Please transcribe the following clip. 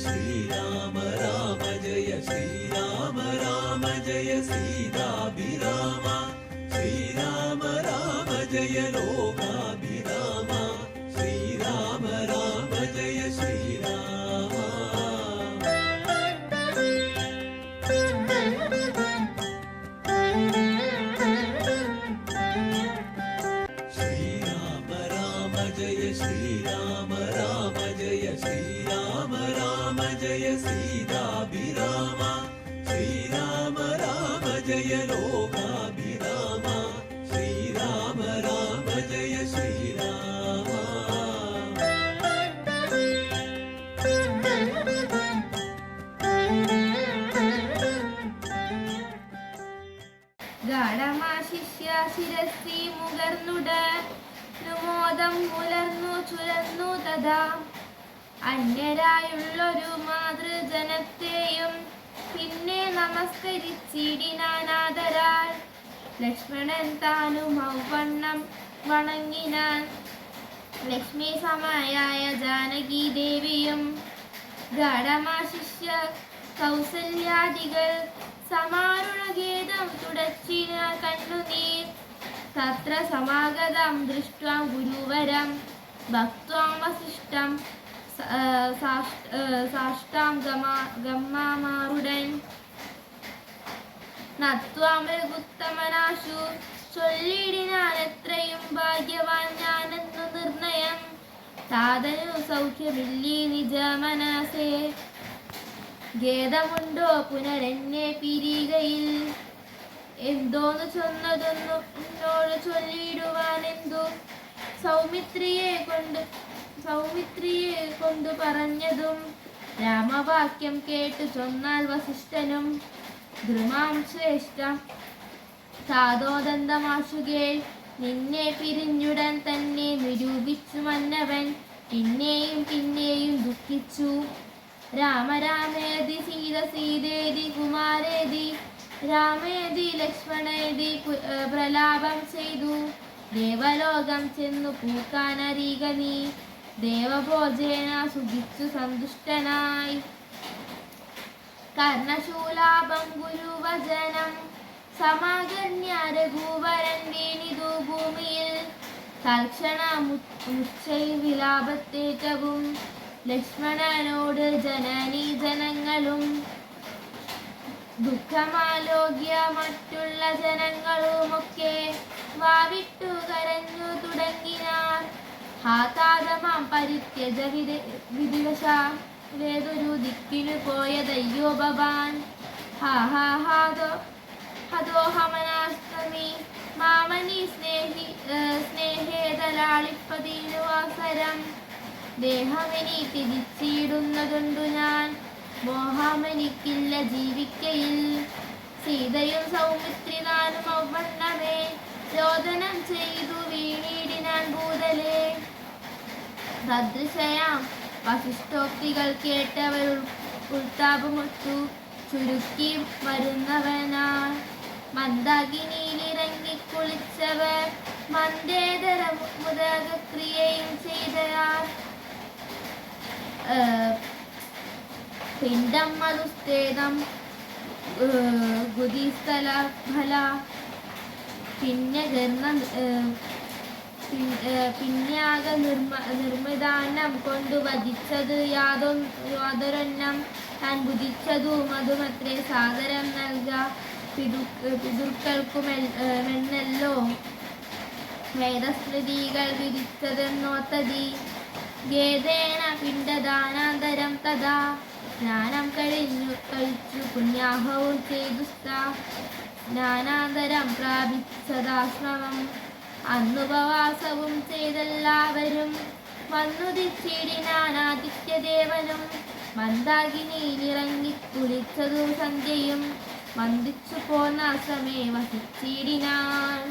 श्रीराम राम जय श्रीराम राम जय सीताभिराम श्रीराम राम जय लोकाभिराम श्रीराम राम जय श्रीराम श्रीराम राम जय श्रीराम राम जय श्रीराम राम जय सीताभिराम श्रीराम राम जय लोकाभिराम श्रीराम राम जय श्रीराम ഗാഢമാശിഷ്യ ശിരസി മുകർന്നുടനുമോദം പുലർന്നു ചുരന്നു തഥാ അന്യരായുള്ളൊരു മാതൃജനത്തെയും പിന്നെ നമസ്കരിച്ചിടിനാനാദരാൽ ലക്ഷ്മണൻ താനും ഔവണ്ണം വണങ്ങിനാൻ ലക്ഷ്മി സമയായ ജാനകി ദേവിയും ഗാഢമാശിഷ്യ കൗസല്യാദികൾ സമാരുണഗേദം തുടച്ചിന കണ്ണുനീർ തത്ര സമാഗതം ദൃഷ്ട്വാ ഗുരുവരം ഭക്ത്വാം വസിഷ്ഠം സാഷ്ടാം ഗമ്മാമാറുടൻ നത്വാം രഘുത്തമനാശു ചൊല്ലിടിനാൻ എത്രയും ഭാഗ്യവാൻ ഞാനെന്നു നിർണയം സാധനു സൗഖ്യമില്ലി നിജ മനസേ ഖേദമുണ്ടോ പുനരെന്നെ പിരികയിൽ എന്തോന്നു ചൊന്നതൊന്നു എന്നോട് ചൊല്ലിടുവാൻ എന്തു സൗമിത്രിയെ കൊണ്ട് പറഞ്ഞതും രാമവാക്യം കേട്ടു ചൊന്നാൽ വസിഷ്ഠനും ദ്രുമാം ശ്രേഷ്ഠ സാധോദന്തമാശുകേൾ നിന്നെ പിരിഞ്ഞുടൻ തന്നെ നിരൂപിച്ചു മന്നവൻ പിന്നെയും പിന്നെയും ദുഃഖിച്ചു രാമ രാമേതി സീത സീതേതി കുമാരേതി രാമേതി ലക്ഷ്മണേതി പ്രലാപം ചെയ്തു ദേവലോകം ചെന്നു പൂക്കാനരീക നീ ദേവഭോജേന സുഖിച്ചു സന്തുഷ്ടനായി കർണശൂലാപം ഗുരുവചനം സമാകർണ്യ രഘുവരൻ വീണിതു ഭൂമിയിൽ തൽക്ഷണ മുച്ചൈ വിലാപത്തേറ്റവും ലക്ഷ്മണനോട് ജനനീ ജനങ്ങളും ദുഃഖമാലോക്യ മറ്റുള്ള ജനങ്ങളുമൊക്കെ വാവിട്ടു കരഞ്ഞു തുടങ്ങിനാർ ഹാതാതമാം പരിത്യജ വിധിവശാലേതൊരു ദിക്കിനു പോയതയ്യോ ഭവാൻ ഹതോഹമനാസ്തമി മാമനി സ്നേഹേതലാളിപ്പതിനു അവസരം ദേഹമെനി തിരിച്ചിടുന്നതുണ്ടു ഞാൻ മോഹമെനിക്കില്ല ജീവിക്കയിൽ സീതയും സൗമിത്രി നാനും ഔവണ്ണമേ രോദനം ചെയ്തു വീണിടിനാൻ ഭൂതലേ സദൃശയാം വസിഷ്ഠോക്തികൾ കേട്ടവർ ഉൾത്താപമൊട്ടു ചുരുക്കി വരുന്നവനാൽ മന്ദാകിനിയിലിറങ്ങി കുളിച്ചവർ മന്ദേതര മുദകക്രിയയും ചെയ്തയാൽ പിണ്ഡം മധുസ്തേദം ഗുദിസ്ഥല ഫല പിന്യാഗ നിർമ്മിതാന്നം കൊണ്ടു വധിച്ചത് യാതൊരെണ്ണം താൻ ബുധിച്ചതു മധുമത്രേ സാദരം നൽക പിതൃക്കൾക്കുമെന്നല്ലോ വേദസ്മൃതികൾ വിധിച്ചതെന്നോത്തതി ഗേദേന പിണ്ഡദാനാന്തരം തഥാ സ്നാനം കഴിച്ചു പുണ്യാഹവും ചെയ്തു സ്നാനാന്തരം പ്രാപിച്ചതാശ്രമം അന്നുപവാസവും ചെയ്തെല്ലാവരും വന്നുദിച്ചിടിനാനാദിത്യദേവനും മന്ദാകിനിയിലിറങ്ങി കുളിച്ചതു സന്ധ്യയും വന്ദിച്ചു പോന്ന സമേ വസിച്ചിടിനാൻ.